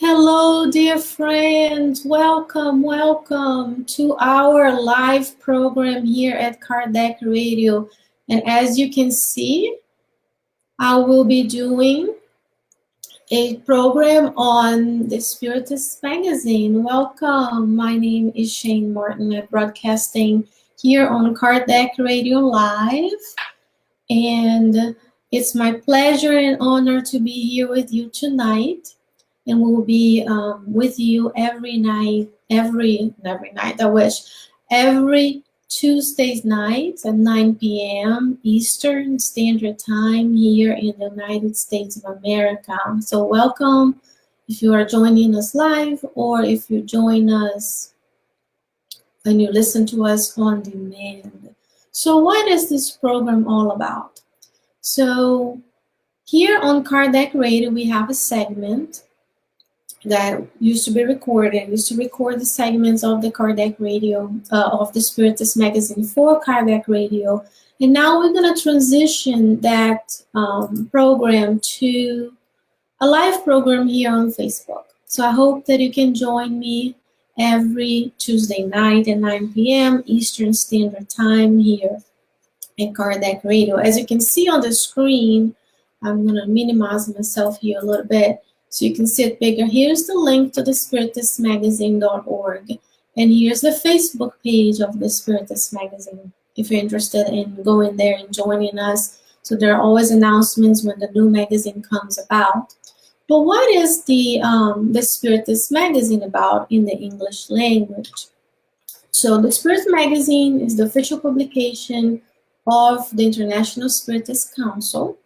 Hello, dear friends. Welcome to our live program here at Kardec Radio. And as you can see, I will be doing a program on the Spiritist magazine. Welcome. My name is Sheyne Martin. I'm broadcasting here on Kardec Radio Live. And it's my pleasure and honor to be here with you tonight. And we'll be with you every night, every Tuesdays nights at 9 p.m. Eastern Standard Time here in the United States of America. So welcome if you are joining us live or if you join us and you listen to us on demand. So what is this program all about? So here on Kardec Radio, we have a segment that used to be recorded. We used to record the segments of the Kardec Radio, of the Spiritist magazine for Kardec Radio. And now we're going to transition that program to a live program here on Facebook. So I hope that you can join me every Tuesday night at 9 p.m. Eastern Standard Time here at Kardec Radio. As you can see on the screen, I'm going to minimize myself here a little bit so you can see it bigger. Here's the link to the spiritistmagazine.org. And here's the Facebook page of the Spiritist magazine if you're interested in going there and joining us. So there are always announcements when the new magazine comes about. But what is the Spiritist magazine about in the English language? So the Spirit magazine is the official publication of the International Spiritist Council.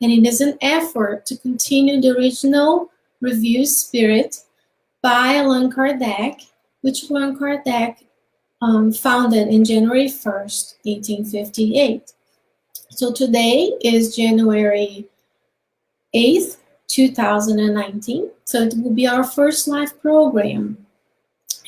And it is an effort to continue the original review spirit by Allan Kardec, which Allan Kardec founded in January 1st, 1858. So today is January 8th, 2019. So it will be our first live program.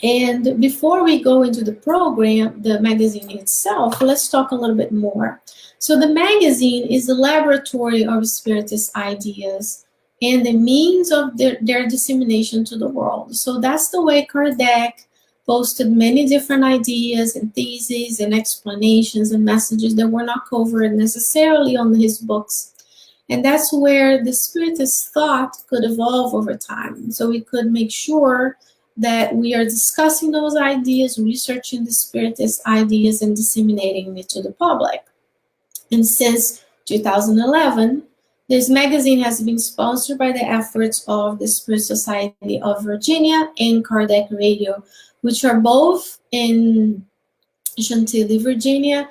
And before we go into the program, the magazine itself, let's talk a little bit more. So the magazine is the laboratory of Spiritist ideas and the means of their dissemination to the world. So that's the way Kardec posted many different ideas and theses and explanations and messages that were not covered necessarily on his books. And that's where the Spiritist thought could evolve over time. So we could make sure that we are discussing those ideas, researching the Spiritist ideas, and disseminating it to the public. And since 2011, this magazine has been sponsored by the efforts of the Spirit Society of Virginia and Kardec Radio, which are both in Chantilly, Virginia,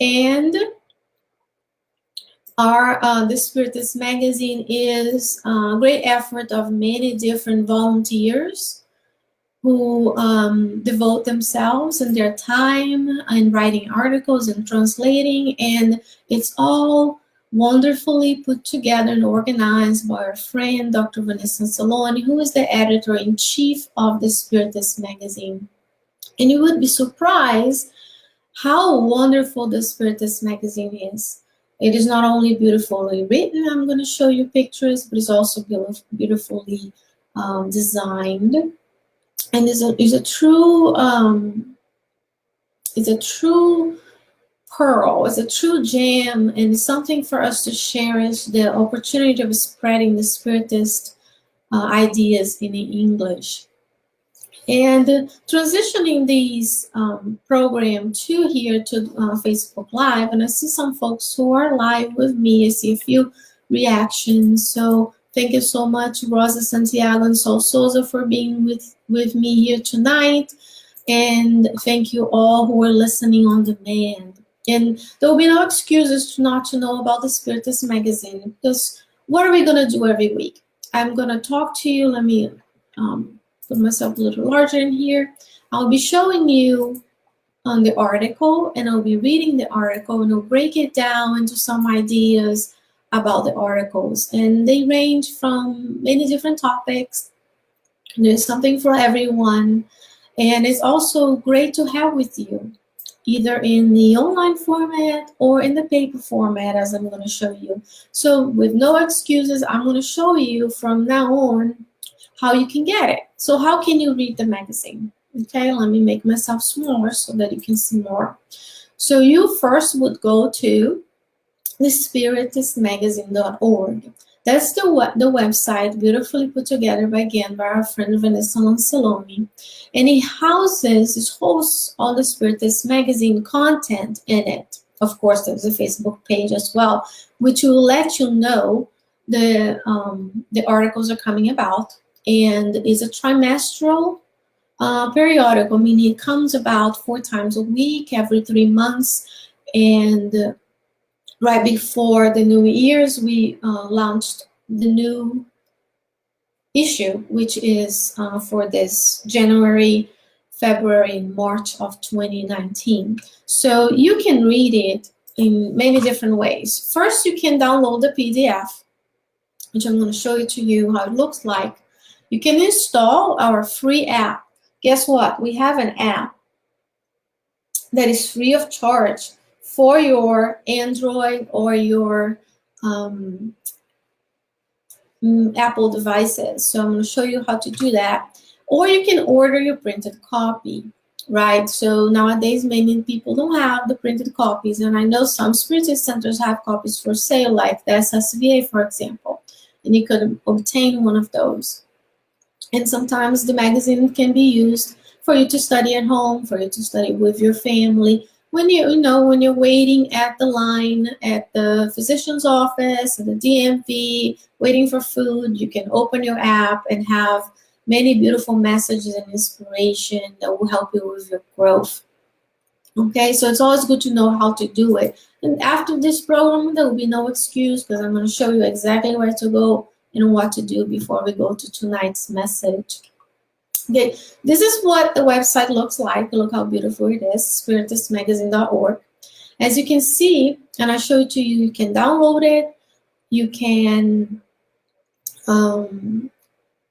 and the Spiritist magazine is a great effort of many different volunteers who devote themselves and their time in writing articles and translating, and it's all wonderfully put together and organized by our friend Dr. Vanessa Saloni, who is the editor-in-chief of the Spiritist magazine. And you would be surprised how wonderful the Spiritist magazine is. It is not only beautifully written, I'm going to show you pictures, but it's also beautifully designed. And is a true pearl, it's a true gem, and it's something for us to cherish, the opportunity of spreading the Spiritist ideas in English. And transitioning these program to here to Facebook Live, and I see some folks who are live with me. I see a few reactions. So thank you so much, Rosa Santiago and Sol Souza, for being with me here tonight. And thank you all who are listening on demand. And there will be no excuses not to know about the Spiritist magazine, because what are we going to do every week? I'm going to talk to you. Let me put myself a little larger in here. I'll be showing you on the article, and I'll be reading the article, and I'll break it down into some ideas about the articles. And they range from many different topics. There's something for everyone. And it's also great to have with you, either in the online format or in the paper format, as I'm going to show you. So with no excuses, I'm going to show you from now on how you can get it. So how can you read the magazine? Okay, let me make myself smaller so that you can see more. So you first would go to the spiritistmagazine.org. That's the website, beautifully put together by our friend Vanessa Lanceloni. And it hosts all the Spiritist magazine content in it. Of course, there's a Facebook page as well, which will let you know the articles are coming about. And it's a trimestral periodical, meaning it comes about 4 times a week, every 3 months. And right before the New Year's, we launched the new issue, which is for this January, February, March of 2019. So you can read it in many different ways. First, you can download the PDF, which I'm going to show it to you how it looks like. You can install our free app. Guess what? We have an app that is free of charge for your Android or your Apple devices. So I'm going to show you how to do that. Or you can order your printed copy, right? So nowadays, many people don't have the printed copies. And I know some Spiritist centers have copies for sale, like the SSVA, for example. And you could obtain one of those. And sometimes the magazine can be used for you to study at home, for you to study with your family. When when you're waiting at the line at the physician's office, at the DMV, waiting for food, you can open your app and have many beautiful messages and inspiration that will help you with your growth. Okay, so it's always good to know how to do it. And after this program, there will be no excuse, because I'm going to show you exactly where to go and what to do before we go to tonight's message. Okay, this is what the website looks like. Look how beautiful it is, spiritistmagazine.org. As you can see, and I show it to you, you can download it. You can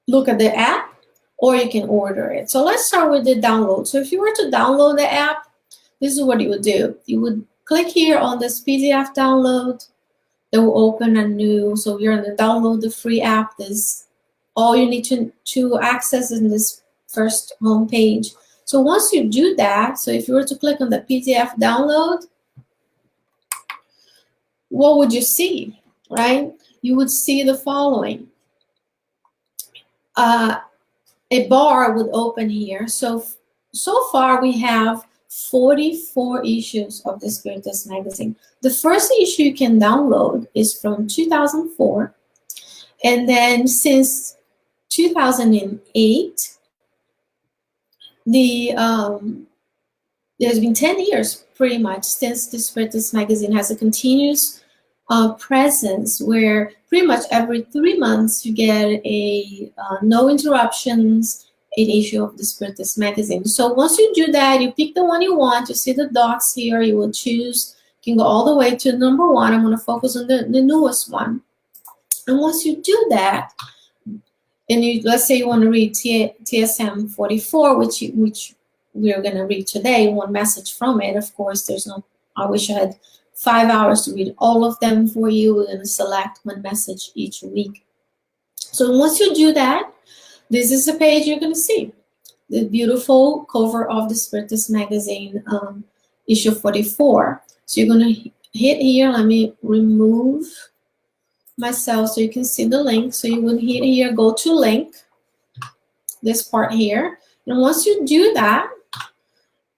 look at the app, or you can order it. So let's start with the download. So if you were to download the app, this is what you would do. You would click here on this PDF download. It will open a new, so you're going to download the free app. This all you need to access in this first home page. So once you do that, so if you were to click on the PDF download, what would you see, right? You would see the following. A bar would open here. So far we have 44 issues of the Spiritist magazine. The first issue you can download is from 2004. And then since 2008, there's been 10 years pretty much since the Spiritist magazine has a continuous presence, where pretty much every 3 months you get a no interruptions an issue of the Spiritist magazine. So once you do that, you pick the one you want. You see the dots here. You will choose. You can go all the way to number 1. I'm going to focus on the newest one. And once you do that, and let's say you want to read TSM 44, which we're going to read today, one message from it. Of course, I wish I had 5 hours to read all of them for you. We're going to select one message each week. So once you do that, this is the page you're going to see. The beautiful cover of the Spiritist magazine, issue 44. So you're going to hit here. Let me remove myself so you can see the link. So you would hit here, go to link, this part here. And once you do that,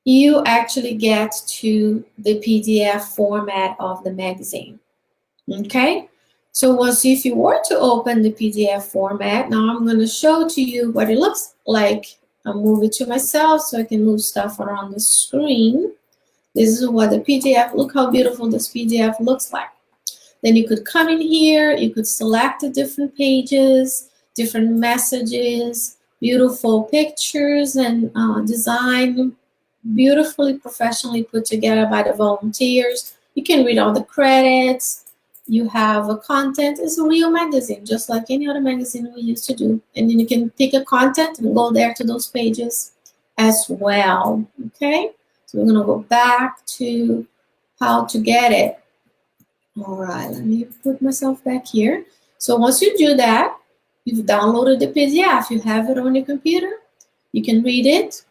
you actually get to the PDF format of the magazine. Okay? So if you were to open the PDF format, now I'm going to show to you what it looks like. I'll move it to myself so I can move stuff around the screen. This is what the PDF, look how beautiful this PDF looks like. Then you could come in here, you could select the different pages, different messages, beautiful pictures and design, beautifully professionally put together by the volunteers. You can read all the credits. You have a content. It's a real magazine, just like any other magazine we used to do. And then you can pick a content and go there to those pages as well. Okay? So we're going to go back to how to get it. All right, let me put myself back here. So once you do that, You've downloaded the PDF, you have it on your computer, you can read it,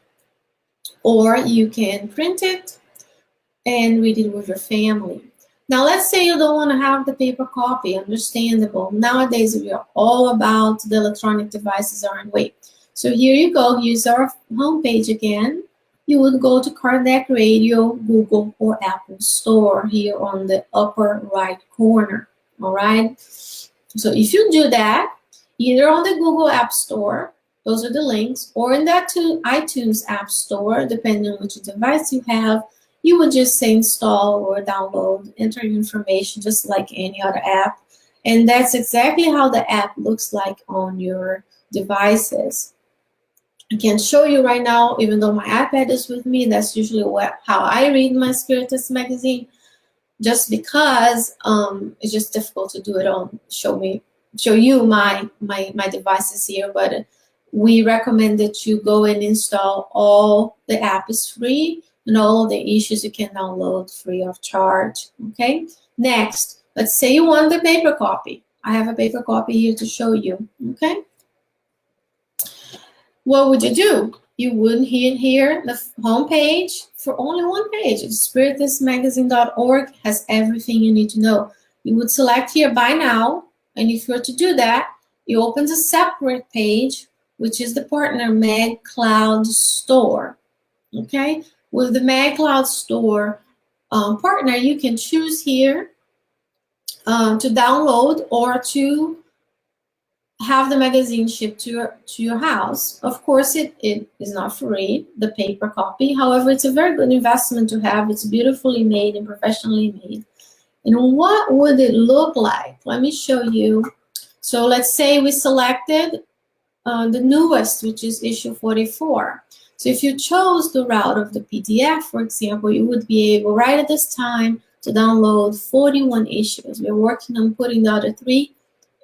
or you can print it and read it with your family. Now, let's say you don't want to have the paper copy, understandable. Nowadays, we are all about the electronic devices are in way. So here you go, here's our homepage again. You would go to Kardec Radio, Google, or Apple Store here on the upper right corner, all right? So if you do that, either on the Google App Store, those are the links, or in that iTunes App Store, depending on which device you have, you would just say install or download, enter your information just like any other app. And that's exactly how the app looks like on your devices. I can show you right now, even though my iPad is with me, that's usually how I read my Spiritist magazine, just because it's just difficult to do it on, show you my devices here, but we recommend that you go and install all the app is free, and all of the issues you can download free of charge, okay? Next, let's say you want the paper copy. I have a paper copy here to show you, okay? What would you do? You would hit here the home page for only one page. Spiritistmagazine.org has everything you need to know. You would select here Buy Now, and if you were to do that, it opens a separate page, which is the partner MagCloud Store, okay? With the MagCloud Store partner, you can choose here to download or to have the magazine shipped to your house. Of course, it is not free, the paper copy. However, it's a very good investment to have. It's beautifully made and professionally made. And what would it look like? Let me show you. So let's say we selected the newest, which is issue 44. So if you chose the route of the PDF, for example, you would be able right at this time to download 41 issues. We're working on putting the other 3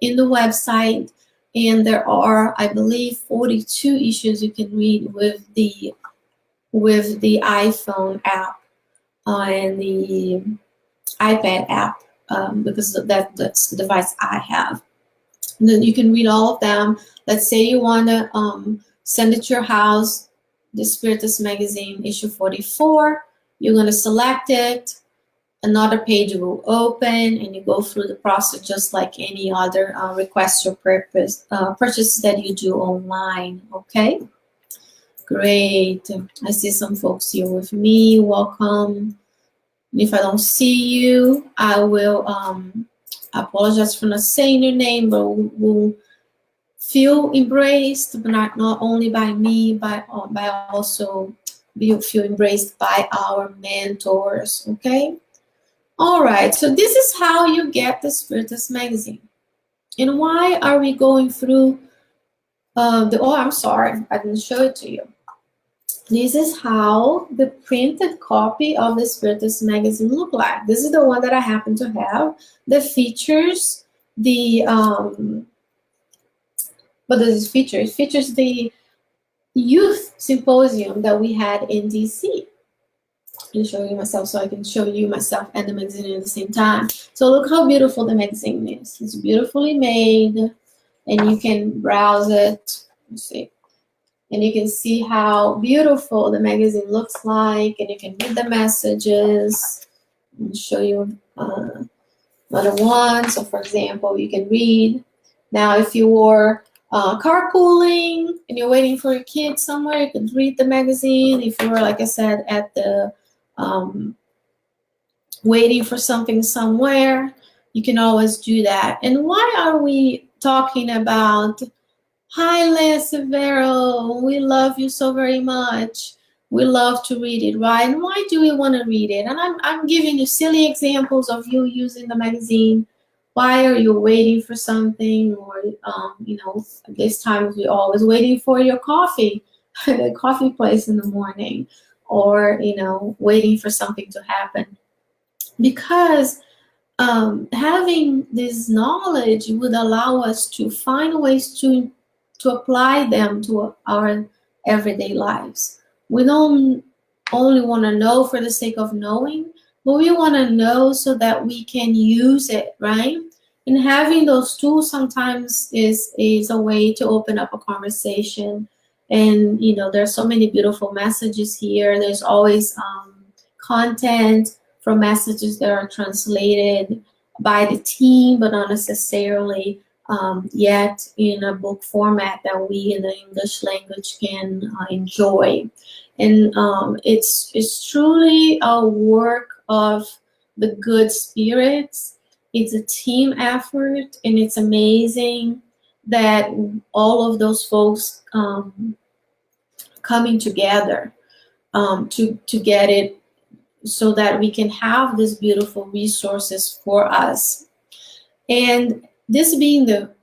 in the website, and there are, I believe, 42 issues you can read with the iPhone app and the iPad app, because that's the device I have. And then you can read all of them. Let's say you want to send it to your house, the Spiritist magazine, issue 44. You're going to select it. Another page will open, and you go through the process just like any other request or purchase that you do online, okay? Great. I see some folks here with me. Welcome. If I don't see you, I will apologize for not saying your name, but we'll feel embraced, but not only by me, but by also feel embraced by our mentors, okay? All right, so this is how you get the Spiritist magazine. And why are we going through oh, I'm sorry, I didn't show it to you. This is how the printed copy of the Spiritist magazine look like. This is the one that I happen to have. The features the what does this feature? It features the youth symposium that we had in DC. Let me show you myself so I can show you myself and the magazine at the same time. So look how beautiful the magazine is. It's beautifully made, and you can browse it. Let's see. And you can see how beautiful the magazine looks like, and you can read the messages. Let me show you another one. So for example, you can read. Now if you were carpooling and you're waiting for your kid somewhere, you can read the magazine. If you were, like I said, at the waiting for something somewhere, you can always do that. And why are we talking about, hi Leah Severo, we love you so very much. We love to read it, right? And why do we want to read it? And I'm giving you silly examples of you using the magazine. Why are you waiting for something? Or, you know, at this time we're always waiting for your coffee, the coffee place in the morning, or, you know, waiting for something to happen. Because having this knowledge would allow us to find ways to apply them to our everyday lives. We don't only want to know for the sake of knowing, but we want to know so that we can use it, right? And having those tools sometimes is a way to open up a conversation. And you know, there's so many beautiful messages here. There's always content from messages that are translated by the team, but not necessarily yet in a book format that we in the English language can enjoy. And it's truly a work of the good spirits. It's a team effort, and it's amazing that all of those folks coming together to get it so that we can have these beautiful resources for us. And this being the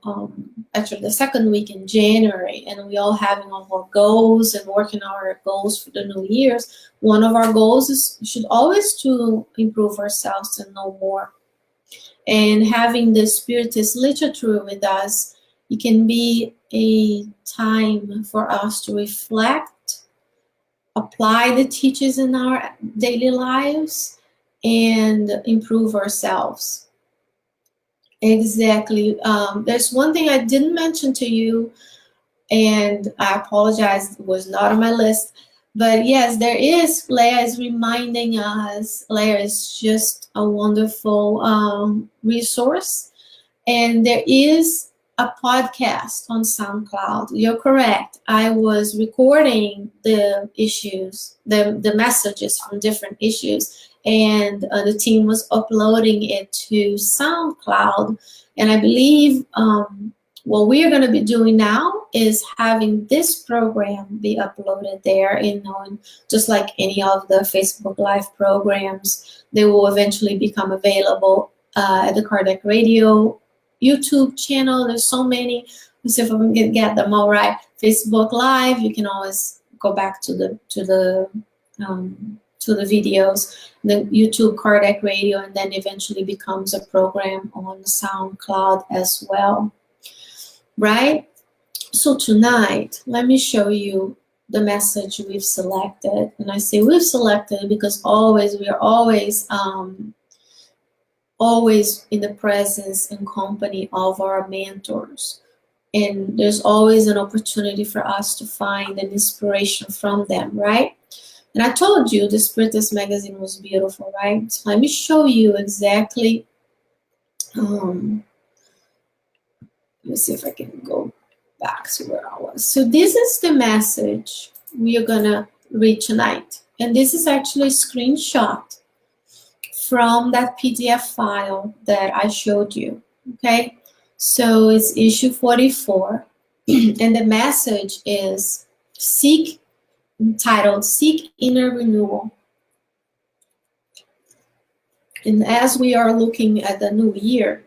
actually the second week in January, and we all having all our goals and working our goals for the new years, one of our goals is should always to improve ourselves and know more. And having the Spiritist literature with us, it can be a time for us to reflect, apply the teachings in our daily lives, and improve ourselves. Exactly. There's one thing I didn't mention to you, and I apologize, it was not on my list. But yes, there is. Leah is reminding us. Leah is just a wonderful resource. And there is a podcast on SoundCloud. You're correct. I was recording the issues, the messages from different issues, and the team was uploading it to SoundCloud. And I believe what we are going to be doing now is having this program be uploaded there, and just like any of the Facebook Live programs, they will eventually become available at the Kardec Radio YouTube channel. There's so many. Let's see if I can get them all right. Facebook Live, you can always go back to the videos. The YouTube Kardec Radio, and then eventually becomes a program on SoundCloud as well. Right? So tonight, let me show you the message we've selected. And I say we've selected because we are always in the presence and company of our mentors. And there's always an opportunity for us to find an inspiration from them, right? And I told you the Spiritist magazine was beautiful, right? So let me show you exactly. Let me see if I can go back to where I was. So this is the message we are going to read tonight. And this is actually a screenshot from that PDF file that I showed you, okay? So it's issue 44, and the message is entitled Seek Inner Renewal. And as we are looking at the new year,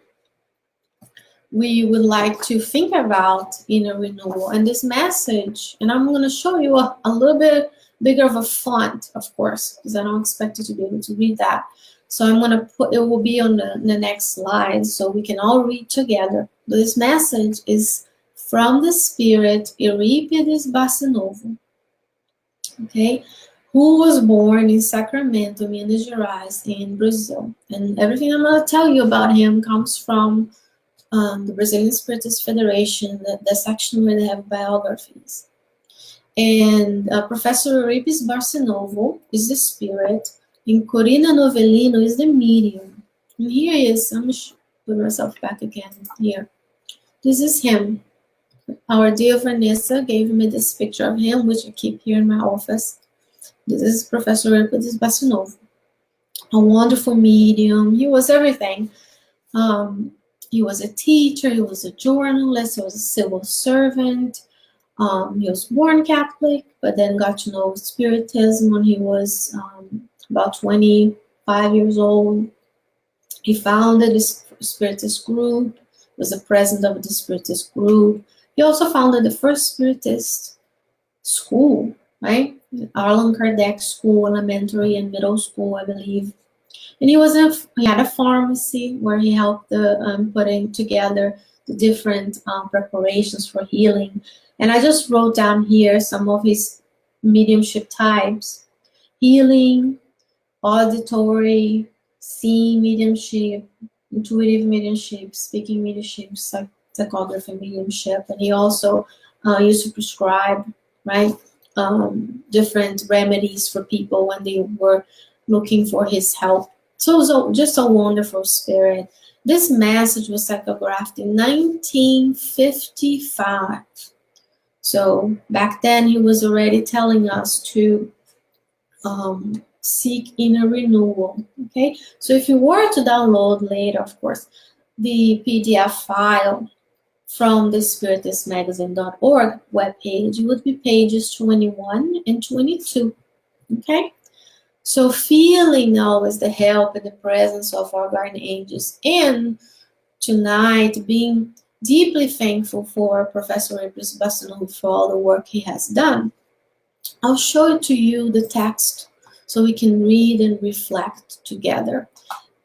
we would like to think about inner renewal. And this message, and I'm going to show you a little bit bigger of a font, of course, because I don't expect you to be able to read that. So I'm going to put, it will be on the next slide so we can all read together. This message is from the Spirit Euripides Barçanufo, okay, who was born in Sacramento, Minas Gerais, in Brazil. And everything I'm going to tell you about him comes from the Brazilian Spiritist Federation, the section where they have biographies. And Professor Euripides Barçanufo is the spirit, and Corina Novellino is the medium. And here he is. I'm going to put myself back again here. This is him. Our dear Vanessa gave me this picture of him, which I keep here in my office. This is Professor Euripides Barçanufo, a wonderful medium. He was everything. He was a teacher, he was a journalist, he was a civil servant. He was born Catholic, but then got to know Spiritism when he was about 25 years old. He founded a Spiritist group, was the president of the Spiritist group. He also founded the first Spiritist school, right? Allan Kardec School, elementary and middle school, I believe. And he had a pharmacy where he helped putting together the different preparations for healing. And I just wrote down here some of his mediumship types: healing, auditory, seeing mediumship, intuitive mediumship, speaking mediumship, psychography mediumship, and he also used to prescribe, right, different remedies for people when they were looking for his help. So it was just a wonderful spirit. This message was psychographed in 1955. So back then he was already telling us to seek inner renewal. Okay, so if you were to download later, of course, the PDF file from the spiritistmagazine.org webpage, it would be pages 21 and 22. Okay, so feeling always the help and the presence of our guardian angels, and tonight being deeply thankful for Professor Bassanov for all the work he has done. I'll show it to you, the text, so we can read and reflect together.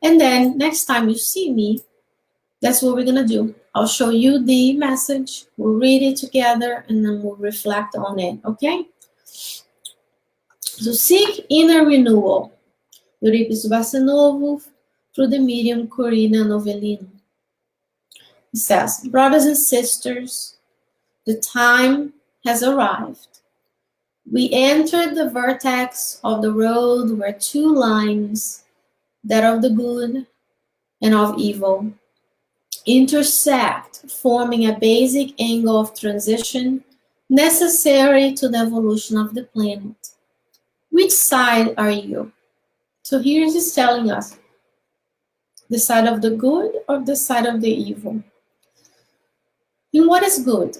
And then next time you see me, that's what we're going to do. I'll show you the message, we'll read it together, and then we'll reflect on it, okay? So seek inner renewal. Euripides Bassanovo, through the medium Corina Novellino. He says, brothers and sisters, the time has arrived. We entered the vertex of the road where two lines, that of the good and of evil, intersect, forming a basic angle of transition necessary to the evolution of the planet. Which side are you? So here he's telling us, the side of the good or the side of the evil? And what is good?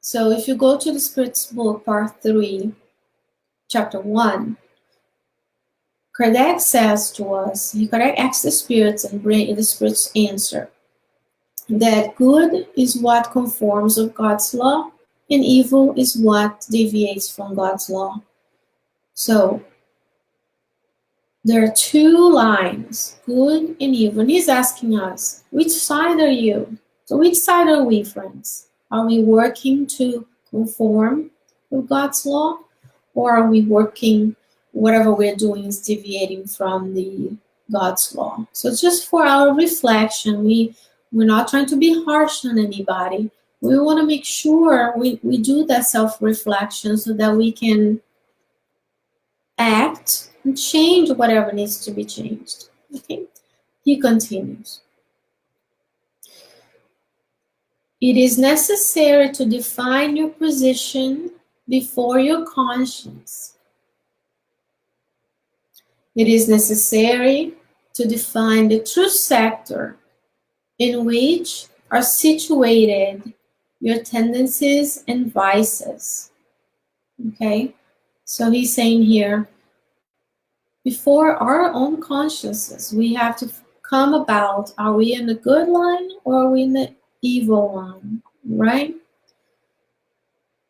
So if you go to the Spirit's book, part 3, chapter 1, Kardec says to us, Kardec asks the spirits and the spirits answer, that good is what conforms with God's law, and evil is what deviates from God's law. So there are two lines, good and evil. And he's asking us, which side are you? So which side are we, friends? Are we working to conform with God's law? Or are we working, whatever we're doing is deviating from the God's law? So it's just for our reflection. We're not trying to be harsh on anybody. We want to make sure we do that self-reflection so that we can act and change whatever needs to be changed. Okay? He continues. It is necessary to define your position before your conscience. It is necessary to define the true sector in which are situated your tendencies and vices. Okay? So he's saying here, before our own consciousness, we have to come about, are we in the good line or are we in the evil line, right?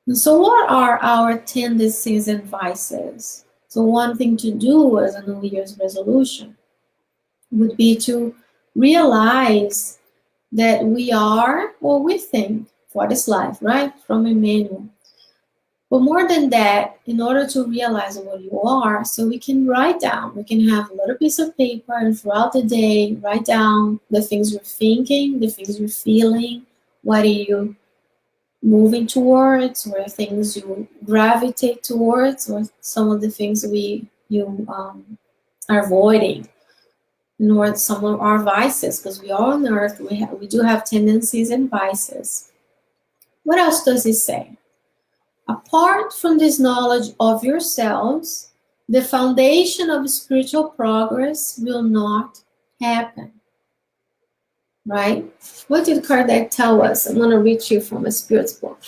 And so what are our tendencies and vices? So one thing to do as a New Year's resolution would be to realize that we are what we think for this life, right? From Emmanuel. But more than that, in order to realize what you are, so we can write down, we can have a little piece of paper and throughout the day, write down the things you're thinking, the things you're feeling, what are you moving towards, or things you gravitate towards, or some of the things you are avoiding, nor some of our vices, because we are on earth, we do have tendencies and vices. What else does he say? Apart from this knowledge of yourselves, the foundation of spiritual progress will not happen. Right? What did Kardec tell us? I'm going to read you from a Spirit's book.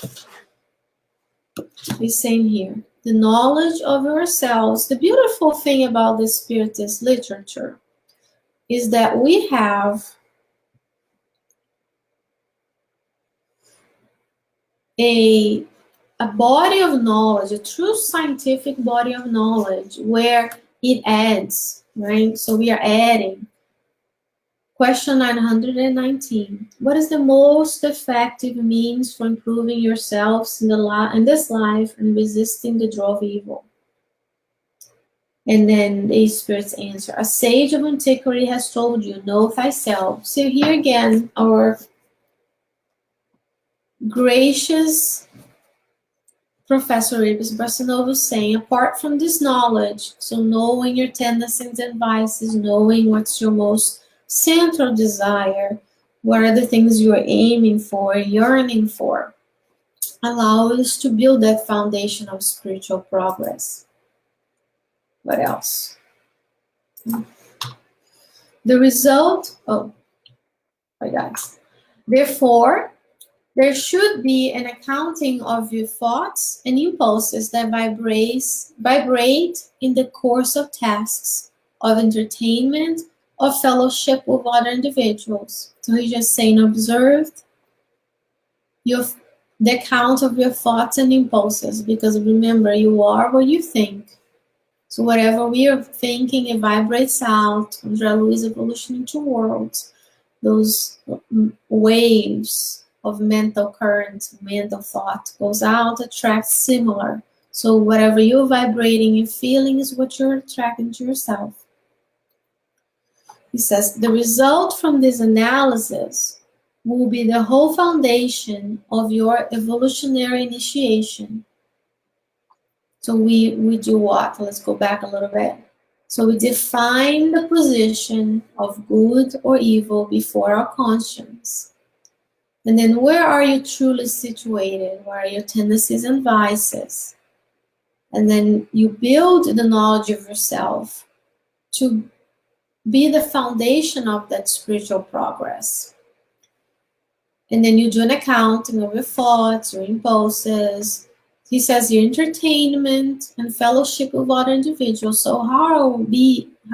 He's saying here, the knowledge of yourselves, the beautiful thing about the Spiritist literature is that we have a body of knowledge, a true scientific body of knowledge where it adds, right? So we are adding. Question 919. What is the most effective means for improving yourselves in this life and resisting the draw of evil? And then the spirits answer, a sage of antiquity has told you, know thyself. So here again, our gracious Professor Ibis Barsanova is saying, apart from this knowledge, so knowing your tendencies and vices, knowing what's your most central desire, what are the things you are aiming for, yearning for, allow us to build that foundation of spiritual progress. What else? The result, my guys. Therefore, there should be an accounting of your thoughts and impulses that vibrate in the course of tasks, of entertainment, of fellowship with other individuals. So he's just saying, observe the account of your thoughts and impulses, because remember, you are what you think. So whatever we are thinking, it vibrates out. Andrea Luiz Evolution into Worlds. Those waves of mental current, mental thought goes out, attracts similar. So whatever you're vibrating, you're feeling is what you're attracting to yourself. He says, the result from this analysis will be the whole foundation of your evolutionary initiation. So we do what? Let's go back a little bit. So we define the position of good or evil before our conscience. And then where are you truly situated? Where are your tendencies and vices? And then you build the knowledge of yourself to be the foundation of that spiritual progress. And then you do an accounting of your thoughts, your impulses. He says your entertainment and fellowship with other individuals. So how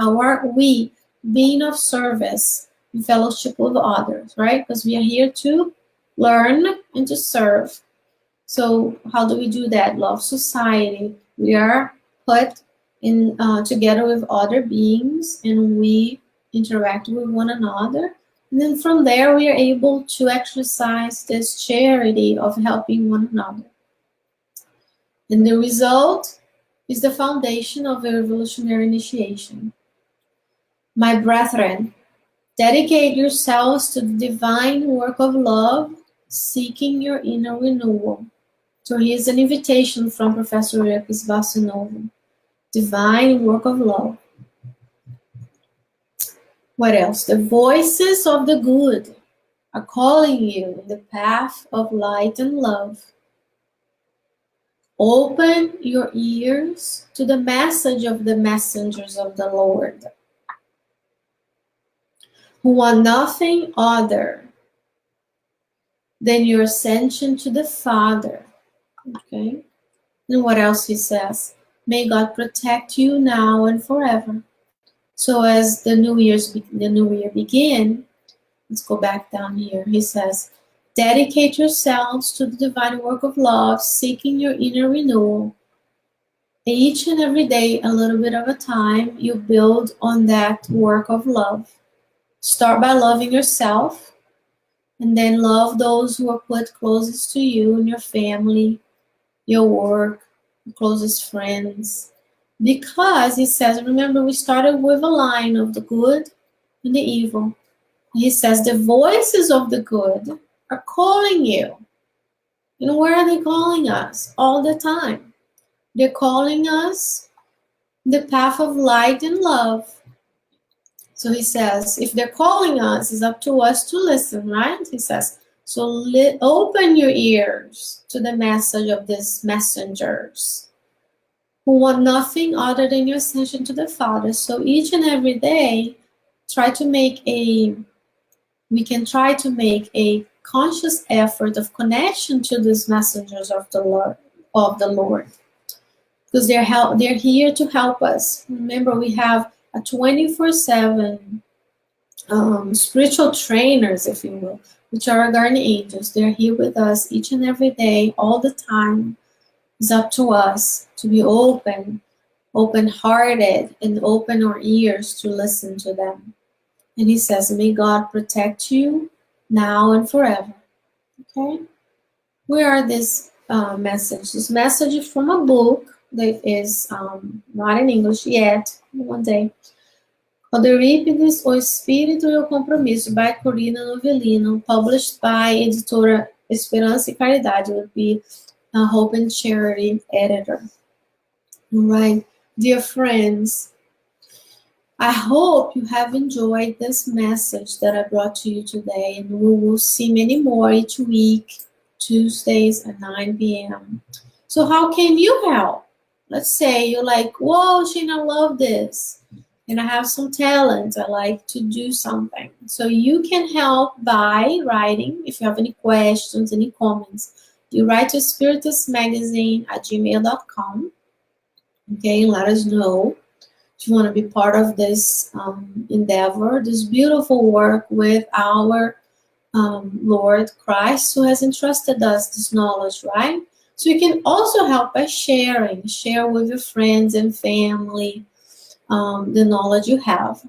are we being of service in fellowship with others, right? Because we are here to learn and to serve. So how do we do that? Love society. We are put in together with other beings, and we interact with one another. And then from there, we are able to exercise this charity of helping one another. And the result is the foundation of a revolutionary initiation. My brethren, dedicate yourselves to the divine work of love, seeking your inner renewal. So here's an invitation from Professor Epis Barsanova. Divine work of love. What else? The voices of the good are calling you in the path of light and love. Open your ears to the message of the messengers of the Lord, who want nothing other than your ascension to the Father. Okay? And what else he says? May God protect you now and forever. So as the new year begin, let's go back down here. He says, dedicate yourselves to the divine work of love, seeking your inner renewal. Each and every day, a little bit of a time, you build on that work of love. Start by loving yourself, and then love those who are put closest to you in your family, your work, your closest friends. Because he says, remember, we started with a line of the good and the evil. He says the voices of the good are calling you. And where are they calling us? All the time. They're calling us the path of light and love. So he says, if they're calling us, it's up to us to listen, right? He says, so open your ears to the message of these messengers who want nothing other than your ascension to the Father. So each and every day, we can try to make a conscious effort of connection to these messengers of the Lord. Because they're here to help us. Remember, we have a 24/7 spiritual trainers, if you will, which are our guardian angels. They're here with us each and every day, all the time. It's up to us to be open-hearted, and open our ears to listen to them. And he says, may God protect you now and forever. Okay? Where are this message? This message is from a book. that is not in English yet, one day. Euripides, O Espírito e o Compromisso, by Corina Novellino, published by Editora Esperança e Caridade, would be a Hope and Charity editor. All right, dear friends, I hope you have enjoyed this message that I brought to you today, and we will see many more each week, Tuesdays at 9 p.m. So how can you help? Let's say you're like, whoa, Sheyne, I love this, and I have some talent. I like to do something. So you can help by writing. If you have any questions, any comments, you write to spiritistmagazine@gmail.com. Okay, and let us know if you want to be part of this endeavor, this beautiful work with our Lord Christ, who has entrusted us this knowledge, right? So you can also help by sharing. Share with your friends and family the knowledge you have.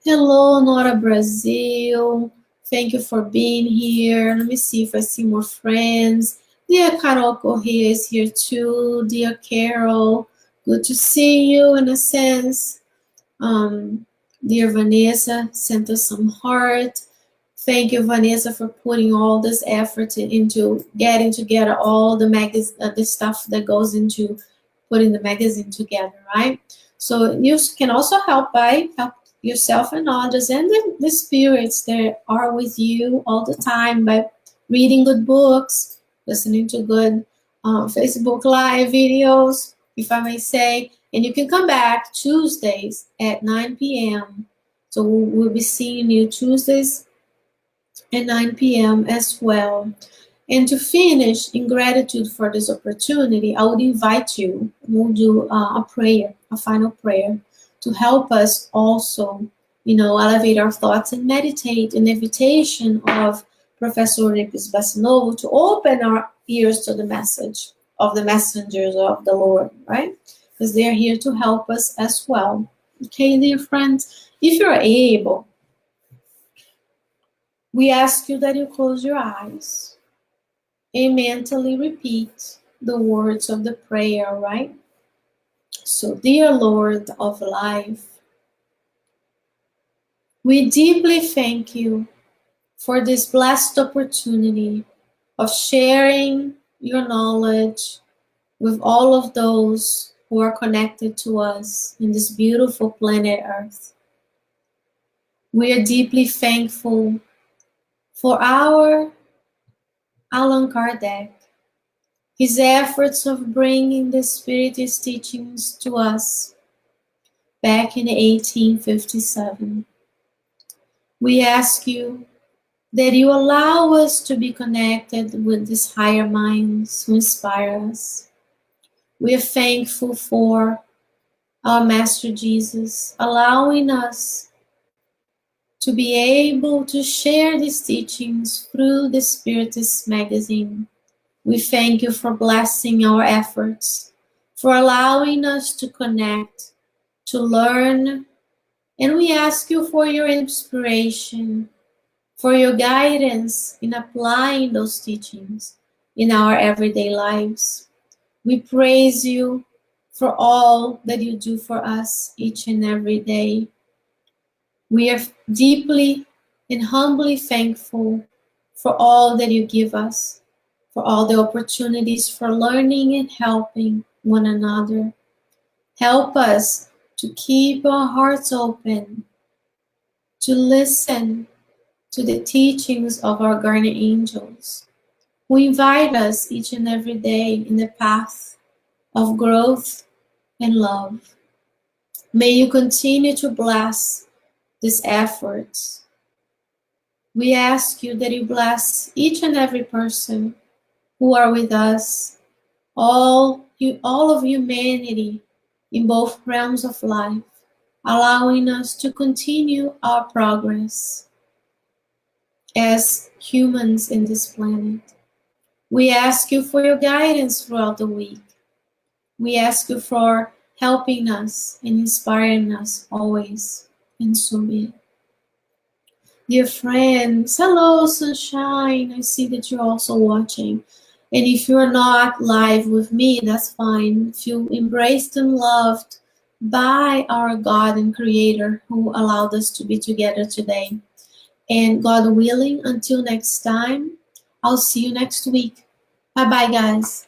Hello, Nora Brazil. Thank you for being here. Let me see if I see more friends. Dear Carol Correa is here too. Dear Carol, good to see you in a sense. Dear Vanessa sent us some heart. Thank you, Vanessa, for putting all this effort into getting together all the the stuff that goes into putting the magazine together, right? So you can also help by help yourself and others, and the spirits that are with you all the time by reading good books, listening to good Facebook Live videos, if I may say. And you can come back Tuesdays at 9 p.m. So we'll be seeing you Tuesdays at 9 p.m. as well. And to finish, in gratitude for this opportunity, I would invite you, we'll do a prayer, a final prayer, to help us also, elevate our thoughts and meditate in the invitation of Professor Euripides Bassanovo to open our ears to the message of the messengers of the Lord, right? Because they are here to help us as well. Okay, dear friends, if you're able, we ask you that you close your eyes and mentally repeat the words of the prayer, right? So, dear Lord of life, we deeply thank you for this blessed opportunity of sharing your knowledge with all of those who are connected to us in this beautiful planet Earth. We are deeply thankful for our Allan Kardec, his efforts of bringing the Spiritist teachings to us back in 1857. We ask you that you allow us to be connected with these higher minds who inspire us. We are thankful for our Master Jesus allowing us to be able to share these teachings through the Spiritist magazine. We thank you for blessing our efforts, for allowing us to connect, to learn, and we ask you for your inspiration, for your guidance in applying those teachings in our everyday lives. We praise you for all that you do for us each and every day. We are deeply and humbly thankful for all that you give us, for all the opportunities for learning and helping one another. Help us to keep our hearts open, to listen to the teachings of our guardian angels, who invite us each and every day in the path of growth and love. May you continue to bless these efforts. We ask you that you bless each and every person who are with us, all of humanity in both realms of life, allowing us to continue our progress as humans in this planet. We ask you for your guidance throughout the week. We ask you for helping us and inspiring us always, and so be it. Dear friends, hello Sunshine, I see that you're also watching. And if you're not live with me, that's fine. Feel embraced and loved by our God and Creator who allowed us to be together today. And God willing, until next time, I'll see you next week. Bye-bye, guys.